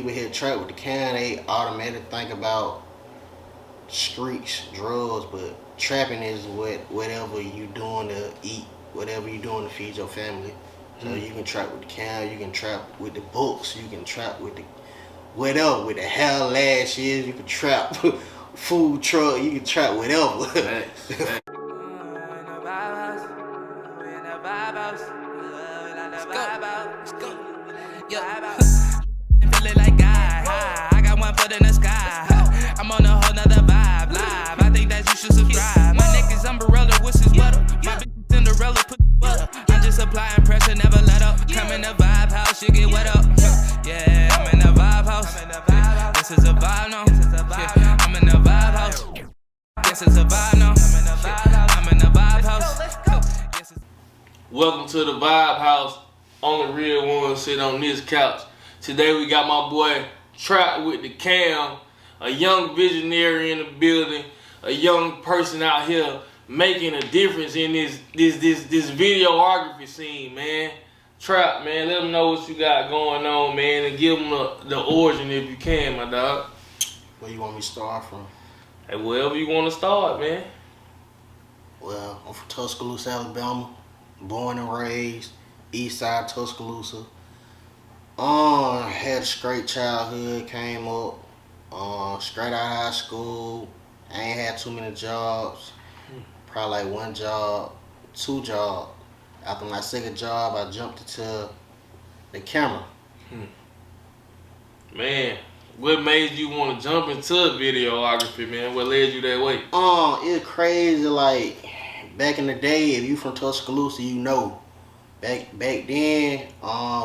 People hear trap with the cam, they automatically think about streets, drugs, but trapping is whatever you doing to eat, whatever you doing to feed your family. So you can trap with the cam, you can trap with the books, you can trap with the whatever, with the hair lashes, you can trap food truck, you can trap whatever. Let's go. Yo. Feeling like God, I got one foot in the sky. I'm on a whole nother vibe, live. I think that you should subscribe. My neck is umbrella, what's his weather? My bitch is Cinderella, put weather. I'm just applying pressure, never let up. Come in the vibe house, you get wet up. Yeah, I'm in the vibe house. This is a vibe now. I'm in the vibe house. This is a vibe now. I'm in the vibe house. Welcome to the Vibe House. Only real ones sit on this couch. Today we got my boy TrapWithDaCam, a young visionary in the building, a young person out here making a difference in this videography scene, man. Trap, man, let them know what you got going on, man, and give them the origin if you can, my dog. Where you want me to start from? Hey, wherever you want to start, man. Well, I'm from Tuscaloosa, Alabama. Born and raised, east side Tuscaloosa. Had a straight childhood, came up, straight out of high school. I ain't had too many jobs, probably like one job, two jobs. After my second job, I jumped into the camera. Man, what made you want to jump into videography, man? What led you that way? It's crazy, like, back in the day, if you from Tuscaloosa, you know. Back then,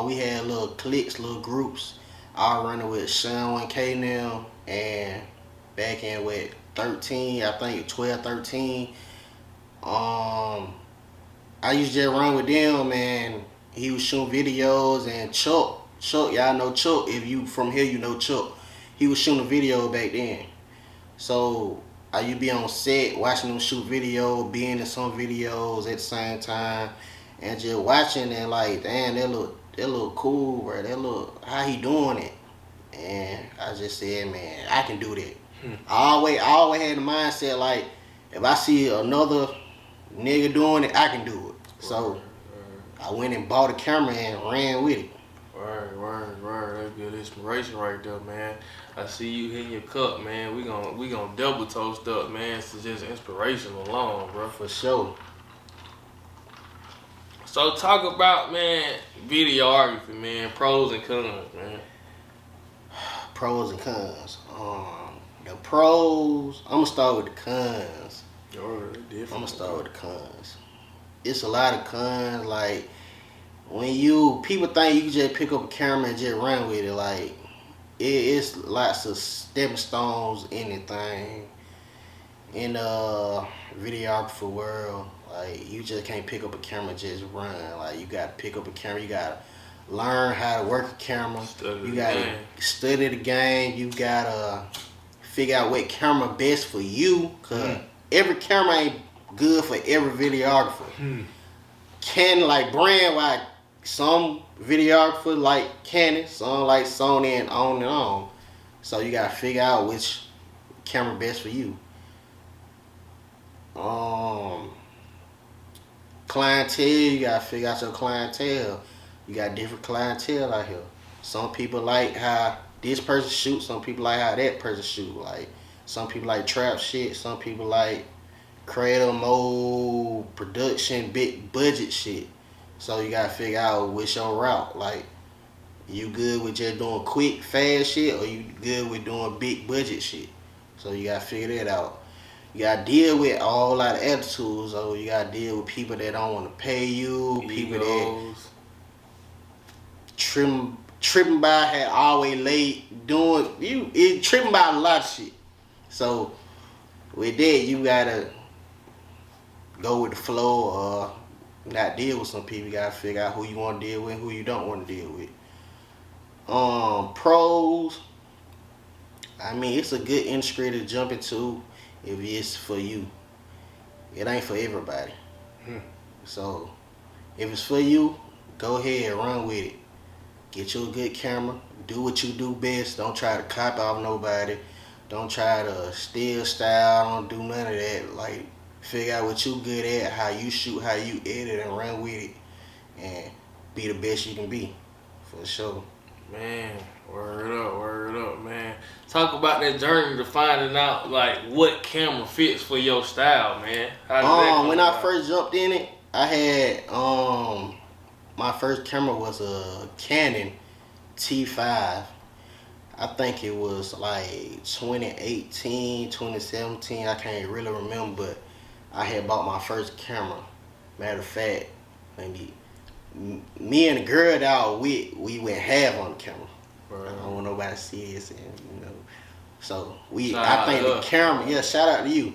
we had little cliques, little groups. I was running with Sean and K now, and back in with 13, I think 12, 13. I used to just run with them, and he was shooting videos, and Chuck, y'all know Chuck. If you from here, you know Chuck. He was shooting a video back then. So I used to be on set, watching them shoot video, being in some videos at the same time, and just watching and like, damn, that look cool, bro. That look, how he doing it? And I just said, man, I can do that. I always had the mindset like, if I see another nigga doing it, I can do it. So I went and bought a camera and ran with it. Word. That's good inspiration right there, man. I see you hitting your cup, man. We gonna double toast up, man. It's just inspiration alone, bro. For sure. So talk about, man, videography, man. Pros and cons, man. Pros and cons. The pros, I'm gonna start with the cons. I'm gonna start with the cons. It's a lot of cons. Like, when people think you can just pick up a camera and just run with it. Like, it's lots of stepping stones, anything in the videography world. Like, you just can't pick up a camera and just run. Like, you gotta pick up a camera. You gotta learn how to work a camera. You gotta study the game. You gotta figure out what camera best for you. Cause every camera ain't good for every videographer. Canon, like brand-wise, some videographers like Canon, some like Sony, and on and on. So you gotta figure out which camera best for you. Clientele, you gotta figure out your clientele. You got different clientele out here. Some people like how this person shoots, some people like how that person shoot. Like, some people like trap shit, some people like creative mode, production, big budget shit. So you gotta figure out which your route. Like, you good with just doing quick, fast shit, or you good with doing big budget shit. So you gotta figure that out. You gotta deal with a whole lot of attitudes, or you gotta deal with people that don't want to pay you, people that tripping by, had always late, tripping by a lot of shit. So with that, you gotta go with the flow, or not deal with some people. You gotta figure out who you want to deal with and who you don't want to deal with. Pros, I mean, it's a good industry to jump into if it's for you. It ain't for everybody. So if it's for you, go ahead, run with it. get you a good camera. Do what you do best. Don't try to copy off nobody. Don't try to steal style. Don't do none of that. Like, figure out what you good at, how you shoot, how you edit, and run with it, and be the best you can be, for sure. Man, word up, man. Talk about that journey to finding out like what camera fits for your style, man. How did that come When about? I first jumped in it, I had my first camera was a Canon T5. I think it was like 2018, 2017. I can't really remember, but I had bought my first camera. Matter of fact, maybe me and the girl that I was with, we went half on the camera. Right. I don't want nobody to see this, and so Shout I think out to the us. camera. Yeah, shout out to you.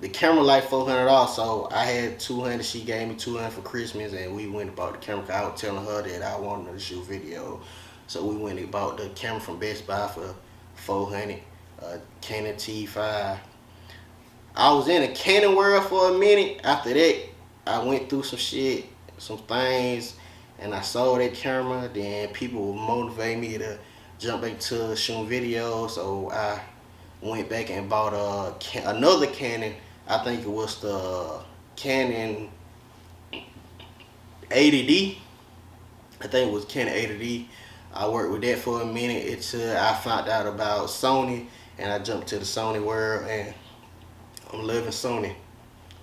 The camera like $400, so I had $200. She gave me $200 for Christmas, and we went and bought the camera. 'Cause I was telling her that I wanted her to shoot video, so we went and bought the camera from Best Buy for $400. Canon T5. I was in a Canon world for a minute. After that, I went through some shit, some things, and I sold that camera. Then people would motivate me to jump back to shooting videos, so I went back and bought another Canon. I think it was the Canon 80D. I think it was Canon 80D. I worked with that for a minute until I found out about Sony, and I jumped to the Sony world, and I'm loving Sony.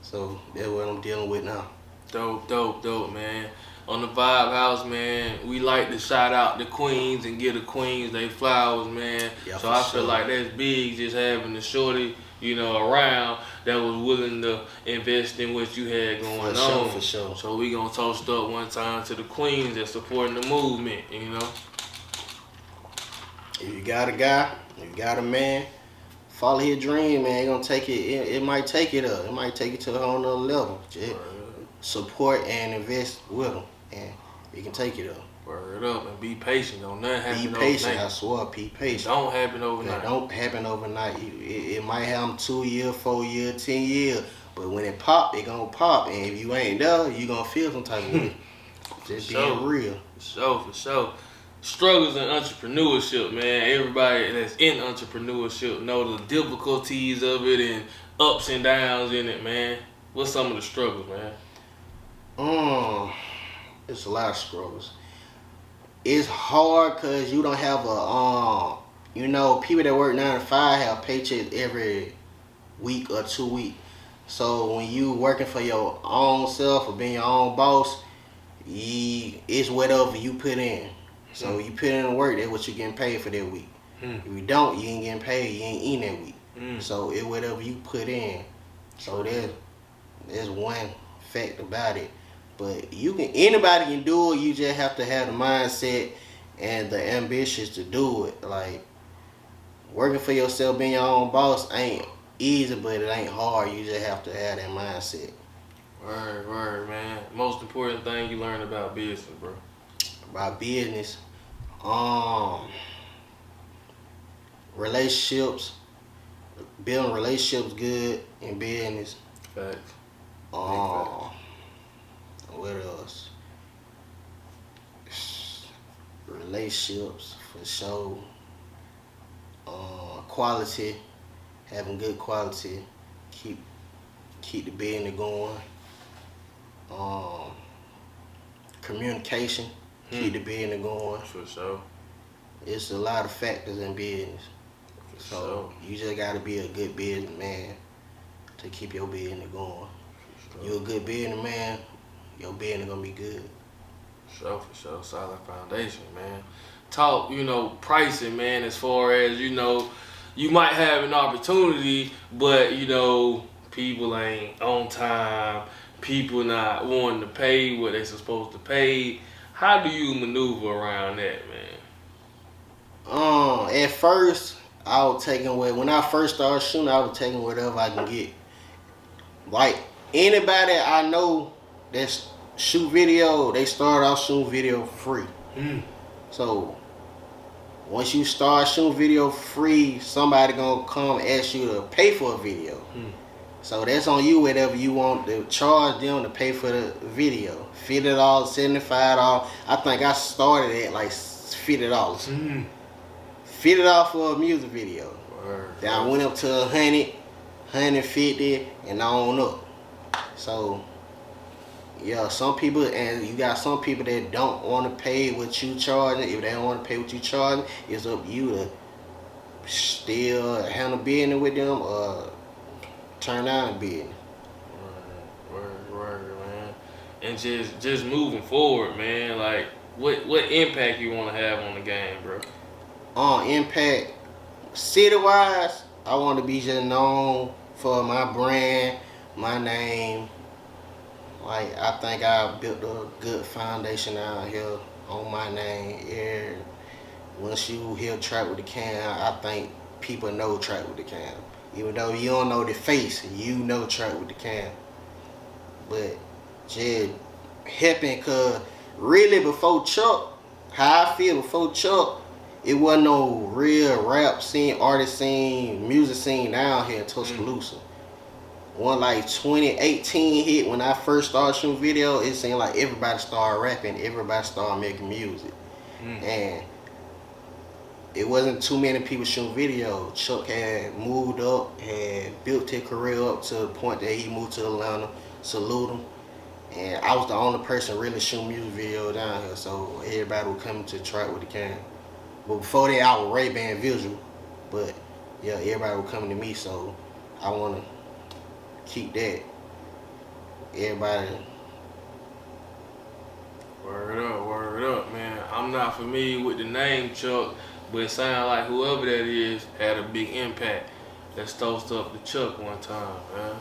So that's what I'm dealing with now. Dope, man. On the Vibe House, man, we like to shout out the queens and give the queens they flowers, man. Yeah, so for I feel sure. like that's big, just having the shorty, around that was willing to invest in what you had going on. For sure. So we gonna toast up one time to the queens that's supporting the movement, If you got a guy, if you got a man, follow his dream, man. He gonna take it. It might take it up. It might take it to a whole nother level. Just support and invest with him, and you can take it up. Word up and be patient. Don't nothing happen Be patient. overnight. I swear, be patient. Don't happen That overnight. don't happen overnight. It might happen 2 years, 4 years, 10 years, but when it pop, it gonna pop. And if you ain't there, you gonna feel some type of way. Just being real. For sure. Struggles in entrepreneurship, man. Everybody that's in entrepreneurship know the difficulties of it and ups and downs in it, man. What's some of the struggles, man? It's a lot of struggles. It's hard because you don't have people that work 9 to 5 have paychecks every week or 2 weeks. So when you working for your own self or being your own boss, it's whatever you put in. So you put in the work, that's what you getting paid for that week. If you don't, you ain't getting paid, you ain't eating that week. So it's whatever you put in. So there's one fact about it. But anybody can do it, you just have to have the mindset and the ambitions to do it. Like, working for yourself, being your own boss ain't easy, but it ain't hard. You just have to have that mindset. Word, man. Most important thing you learn about business, bro. About business, relationships, building relationships good in business. Facts. What else? Relationships for sure. Quality, having good quality, keep the business going. Communication, keep the business going. For sure. It's a lot of factors in business. For So sure. you just gotta be a good businessman to keep your business going. You're a good businessman, your business gonna be good. For sure. Solid foundation, man. Talk, pricing, man, as far as, you might have an opportunity, but, people ain't on time. People not wanting to pay what they supposed to pay. How do you maneuver around that, man? At first, I was taking when I first started shooting, I was taking whatever I can get. Like, anybody I know that's shoot video, they start off shooting video for free. So once you start shooting video for free, somebody gonna come ask you to pay for a video. So that's on you, whatever you want to charge them to pay for the video. $50, $75. I think I started at like $50. $50 for a music video. Then I went up to 100, 150, and on up. So yeah, some people, and you got some people that don't want to pay what you charging. If they don't want to pay what you charging, it's up to you to still handle business with them or turn down business. Word, man. And just moving forward, man. Like, what impact you want to have on the game, bro? Impact, city-wise, I want to be just known for my brand, my name. Like, I think I built a good foundation out here on my name. Yeah. Once you hear Trap with the Cam, I think people know Trap with the Cam. Even though you don't know the face, you know Trap with the Cam. But just helping, cause really before Chuck, how I feel before Chuck, it wasn't no real rap scene, artist scene, music scene down here in Tuscaloosa. One like 2018 hit when I first started shooting video, it seemed like everybody started rapping, everybody started making music. And it wasn't too many people shooting video. Chuck had moved up, had built his career up to the point that he moved to Atlanta, salute him. And I was the only person really shooting music video down here, so everybody would come to Trap with the Cam. But before that, I was Ray-Ban Visual. But yeah, everybody was coming to me, so I want to keep that. Everybody. Word up, man. I'm not familiar with the name Chuck, but it sounds like whoever that is had a big impact. Let's toast up to Chuck one time, man.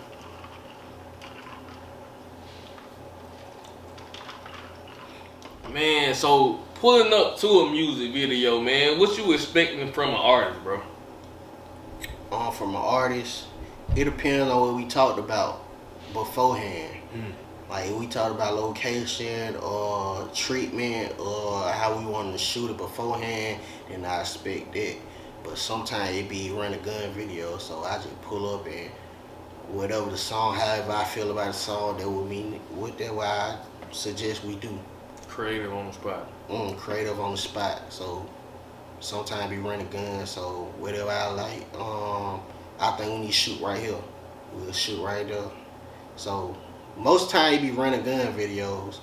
Man, so pulling up to a music video, man, what you expecting from an artist, bro? From an artist, it depends on what we talked about beforehand. Like we talked about location or treatment or how we wanted to shoot it beforehand, then I expect that. But sometimes it be run a gun video, so I just pull up and whatever the song, however I feel about the song, that would mean what that what I suggest we do. Creative on the spot. Creative on the spot. So sometimes be running guns. So whatever I like, I think we need to shoot right here. We'll shoot right there. So most time you be running gun videos.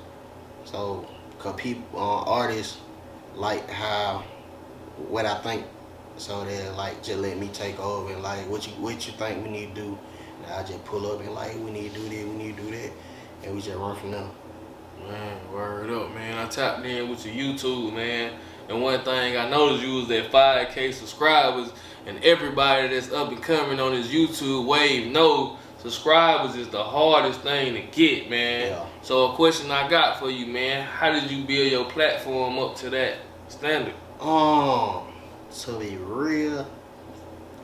So cause people, artists like how what I think. So they like just let me take over and like what you think we need to do. And I just pull up and like we need to do this, we need to do that, and we just run from there. Man, word up, man. I tapped in with your YouTube, man. And one thing I noticed you was at 5K subscribers, and everybody that's up and coming on this YouTube wave know subscribers is the hardest thing to get, man. Yeah. So a question I got for you, man, how did you build your platform up to that standard? To be real,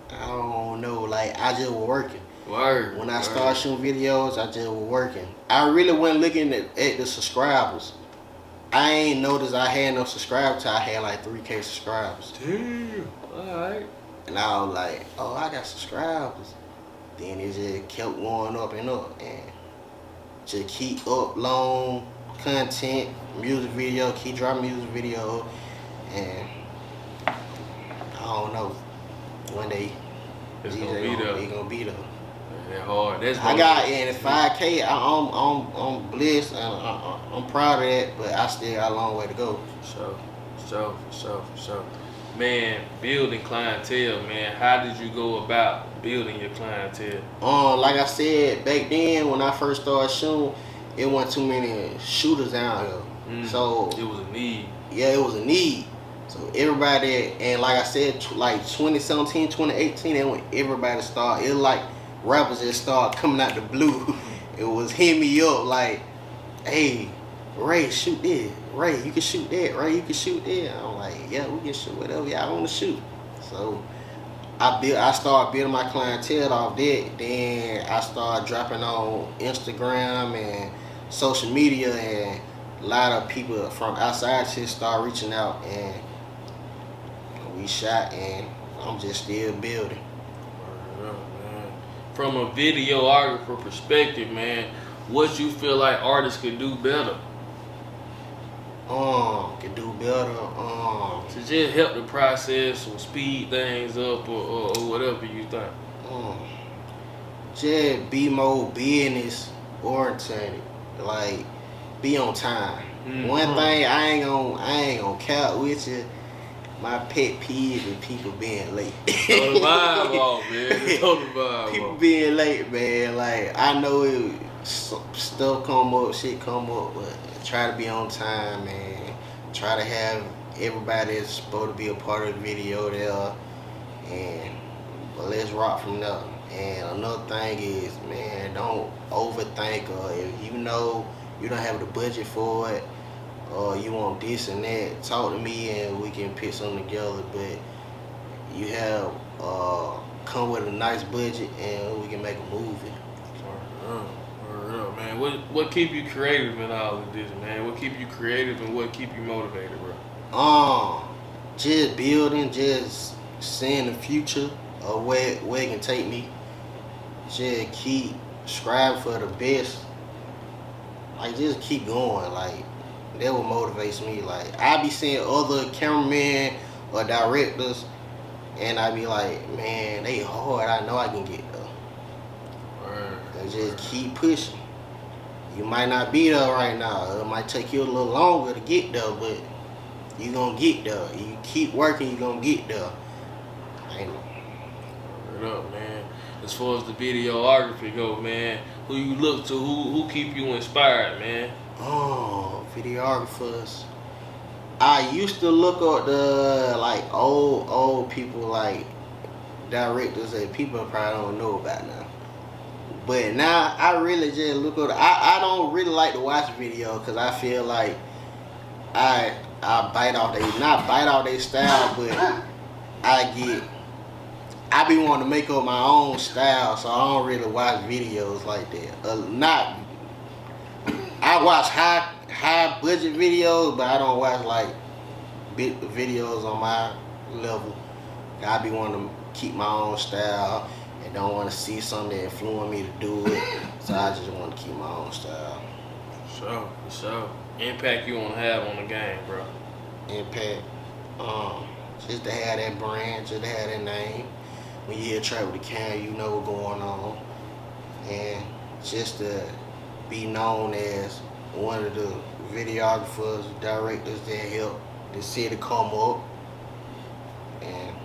I don't know. Like I just was working. Word. When I started shooting videos, I just was working. I really wasn't looking at the subscribers. I ain't noticed I had no subscribers till I had like 3K subscribers. Damn. Alright. And I was like, oh, I got subscribers. Then it just kept going up and up. And just keep uploading content, music video, keep dropping music video. And I don't know. One day, It's gonna be there. He gonna be there. That hard. That's I got in 5K. I'm blessed and I'm proud of that, but I still got a long way to go. For sure. Man, building clientele, man. How did you go about building your clientele? Like I said back then when I first started shooting, it wasn't too many shooters down here. So it was a need. Yeah, it was a need. So everybody, and like I said, like 2017, 2018, and when everybody started, it was like rappers just started coming out the blue. It was hitting me up like, hey, Ray, shoot this. Ray, you can shoot that. Ray, you can shoot that. I'm like, yeah, we can shoot whatever y'all want to shoot. So I started building my clientele off that. Then I started dropping on Instagram and social media, and a lot of people from outside just started reaching out, and we shot, and I'm just still building. Man. from a videographer perspective, man, what you feel like artists could do better? Could do better. To just help the process or speed things up or whatever you think. Just be more business oriented. Like, be on time. One thing I ain't gonna count with you. My pet peeve is people being late. Throw the vibe off, man. Throw the vibe People off. being late, man. Like, I know stuff come up, shit come up, but try to be on time, man. Try to have everybody that's supposed to be a part of the video there, and let's rock from there. And another thing is, man, don't overthink, or if you know you don't have the budget for it, or you want this and that, talk to me and we can put something together. But you have come with a nice budget and we can make a movie. Man, what keep you creative in all of this, man? What keep you creative and what keep you motivated, bro? Just building, just seeing the future of where it can take me. Just keep striving for the best. Like, just keep going. Like, that what motivates me. Like, I be seeing other cameramen or directors, and I be like, man, they hard. I know I can get there. And just keep pushing. You might not be there right now. It might take you a little longer to get there, but you gonna get there. You keep working, you gonna get there. Word up, man. As far as the videography go, man, who you look to, who keep you inspired, man? Videographers. I used to look up the like old people, like directors that people probably don't know about now. But now I really just look at. I don't really like to watch video because I feel like I bite off their style, but I be wanting to make up my own style, so I don't really watch videos like that. I watch high budget videos, but I don't watch like big videos on my level. I be wanting to keep my own style and don't want to see something that influence me to do it. So I just want to keep my own style. For sure. Impact you want to have on the game, bro? Impact. Just to have that brand, just to have that name. When you hear TrapWithDaCam, you know what's going on. And just to be known as one of the videographers, directors that help the city come up. And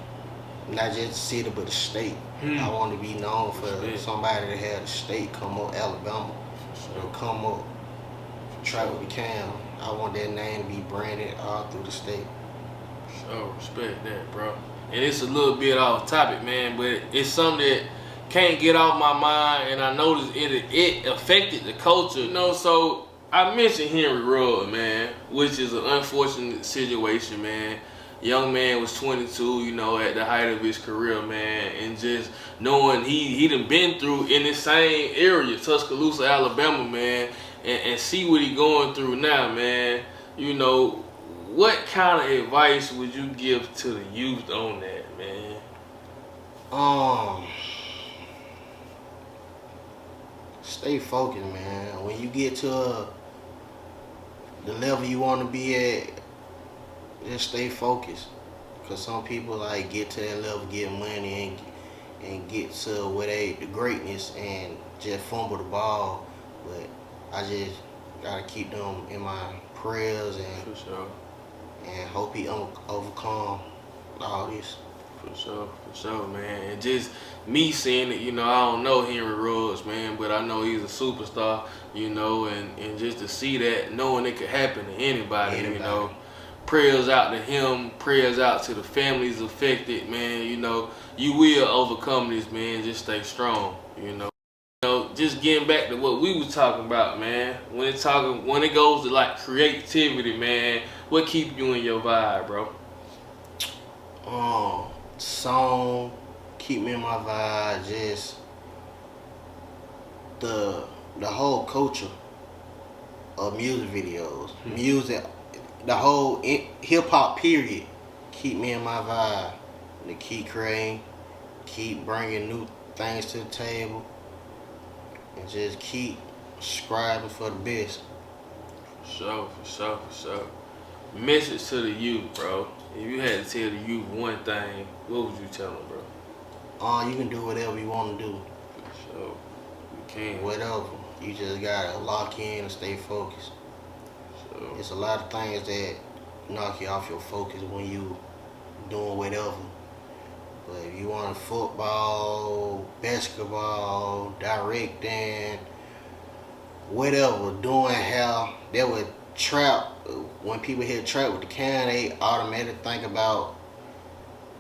not just the city, but the state. I want to be known for somebody that had the state come up, Alabama, to come up, TrapWithDaCam. I want that name to be branded all through the state. Sure, respect that, bro. And it's a little bit off topic, man, but it's something that can't get off my mind, and I noticed it affected the culture. You know, so I mentioned Henry Rugg, man, which is an unfortunate situation, man. Young man was 22, you know, at the height of his career, man, and just knowing he done been through in the same area, Tuscaloosa, Alabama, man, and see what he going through now, man. You know, what kind of advice would you give to the youth on that, man? Stay focused, man. When you get to the level you want to be at, just stay focused. Cause some people like get to that level, get money, and get to where the greatness, and just fumble the ball. But I just gotta keep them in my prayers, and For sure. And hope he overcome all this. For sure, man. And just me seeing it, you know, I don't know Henry Ruggs, man, but I know he's a superstar, you know, and just to see that, knowing it could happen to anybody, you know. Prayers out to him, prayers out to the families affected, man. You know, you will overcome this, man. Just stay strong, you know. Just getting back to what we was talking about, man. When it goes to like creativity, man, what keep you in your vibe, bro? Song keep me in my vibe. Just the whole culture of music videos, music, the whole hip hop period keep me in my vibe. To keep creating, keep bringing things to the table, and just keep striving for the best. For sure. Message to the youth, bro. If you had to tell the youth one thing, what would you tell them, bro? You can do whatever you want to do. For sure. You can. Whatever. You just gotta lock in and stay focused. So, It's a lot of things that knock you off your focus when you doing whatever. But if you want football, basketball, directing, whatever, doing how that would trap. When people hear trap with the cam, they automatically think about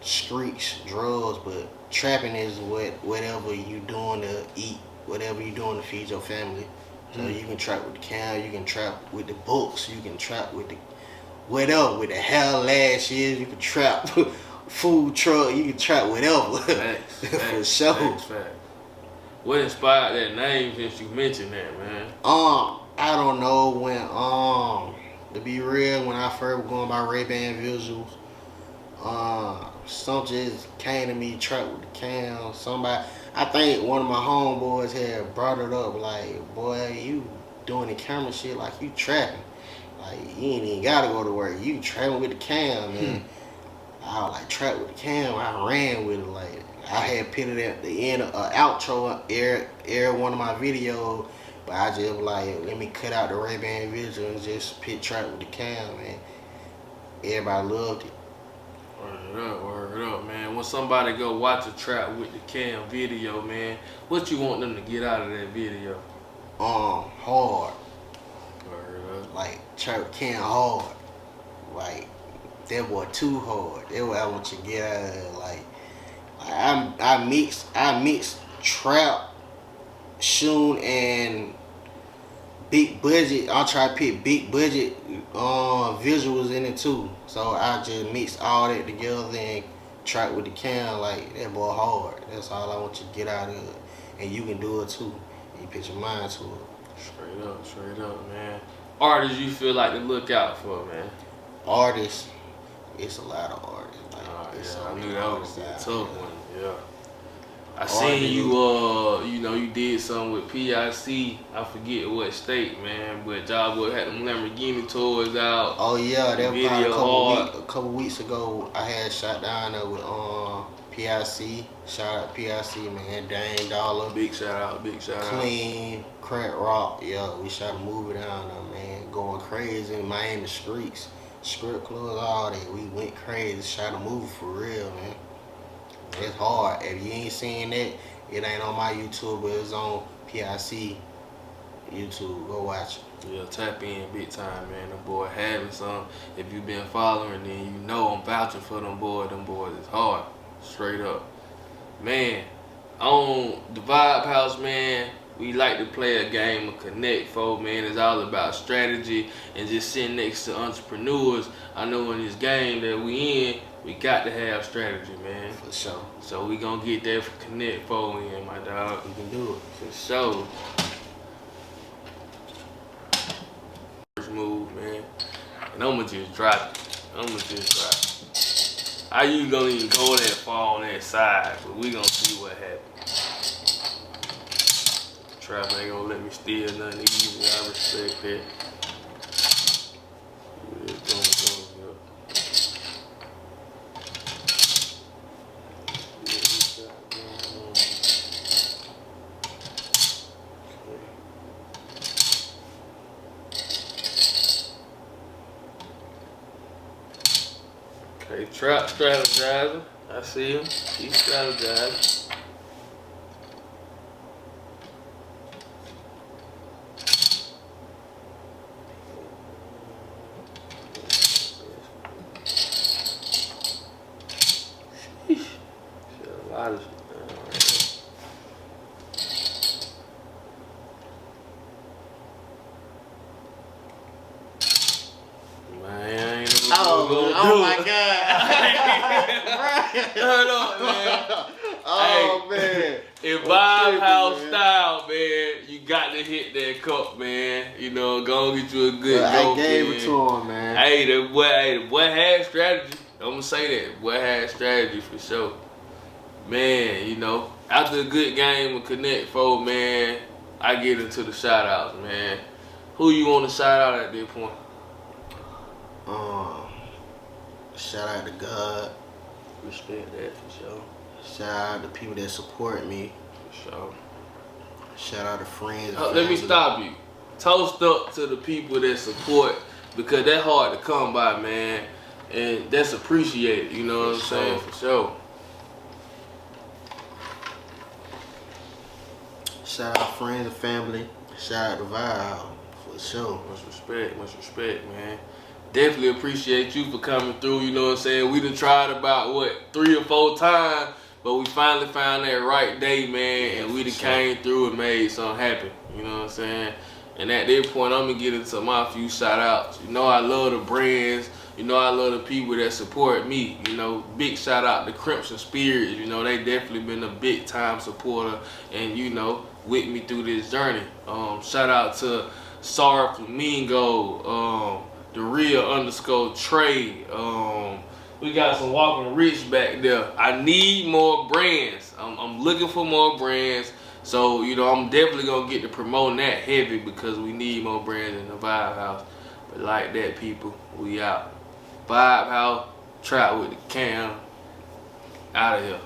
streets, drugs, but trapping is whatever you doing to eat, whatever you doing to feed your family. So you can trap with the cam, you can trap with the books, you can trap with the whatever, with the hair lashes, you can trap food truck, you can trap whatever. Facts, For sure. Facts. What inspired that name since you mentioned that, man? I don't know when to be real, when I first was going by Ray-Ban visuals, something just came to me, trap with the cam. Somebody, I think one of my homeboys had brought it up, like, boy, you doing the camera shit like you trapping. Like, you ain't even gotta go to work. You trapping with the cam, man. I was like, trap with the cam. I ran with it. Like, I had put it at the end of outro, air one of my videos, but I just was like, let me cut out the Ray-Ban visual and just put trap with the cam, man. Everybody loved it. Word up, man. When somebody go watch a trap with the cam video, man, what you want them to get out of that video? Hard. Word up. Like, trap cam hard. Like, that boy too hard. That's what I want you to get out of there. Like I mix trap, shooting, and big budget. I'll try to pick big budget visuals in it too. So I just mix all that together and trap with the cam. Like, that boy hard. That's all I want you to get out of it. And you can do it too. You put your mind to it. Straight up, man. Artists you feel like to look out for, man? Artists. It's a lot of artists. Like, I knew that was a tough one. Yeah. I Artists. seen you, you did something with PIC. I forget what state, man, but y'all had them Lamborghini tours out. Oh yeah, that was video a couple weeks ago. I had shot down there with PIC. Shout out PIC, man. Dang Dollar. Big shout out. Clean, Crack Rock. Yeah, we shot a movie down there, man. Going crazy in Miami streets. Script clubs, all that. We went crazy, shot a movie for real, man. It's hard. If you ain't seen that, it ain't on my YouTube, but it's on PIC YouTube. Go watch it. Yeah, tap in big time, man. Them boy having some. If you been following, then you know I'm vouching for them boys. Them boys is hard. Straight up. Man, on the Vibe House, man, we like to play a game of Connect, folks, man. It's all about strategy and just sitting next to entrepreneurs. I know in this game that we in, we got to have strategy, man. For sure. So we gonna get that for Connect, folks, in, my dog. You can do it. For sure. First move, man. And I'ma just drop it. I usually don't even go that far on that side, but we gonna see what happens. Trap ain't gonna let me steal nothing easy. I respect that. Okay, Trap strategizing. I see him. He's strategizing. Oh my God. Hold up, man. Oh, man. In Vibe House style, man, you got to hit that cup, man. You know, go and get you a good I gave it to him, man. Hey, the boy had strategy. I'm gonna say that. Boy had strategy for sure. man, you know, after a good game of Connect 4, man, I get into the shout outs, man. Who you want to shout out at this point? Shout out to God. Respect that for sure. Shout out to people that support me. For sure. Shout out to friends. Let me stop you. Toast up to the people that support, because that's hard to come by, man. And that's appreciated, you know what I'm saying? For sure. Shout out friends and family. Shout out to Vibe, for sure. Much respect, man. Definitely appreciate you for coming through, you know what I'm saying? We done tried about, 3 or 4 times, but we finally found that right day, man, and we done came through and made something happen, you know what I'm saying? And at this point, I'm gonna get into my few shout outs. You know, I love the brands, you know, I love the people that support me, you know. Big shout out to Crimson Spirits, you know, they definitely been a big time supporter and, you know, with me through this journey. Shout out to Sar Flamingo, the real _Trey. We got some Walking Rich back there. I need more brands. I'm looking for more brands. So, you know, I'm definitely going to get to promoting that heavy because we need more brands in the Vibe House. But like that, people, we out. Vibe House, Trap with the Cam. Out of here.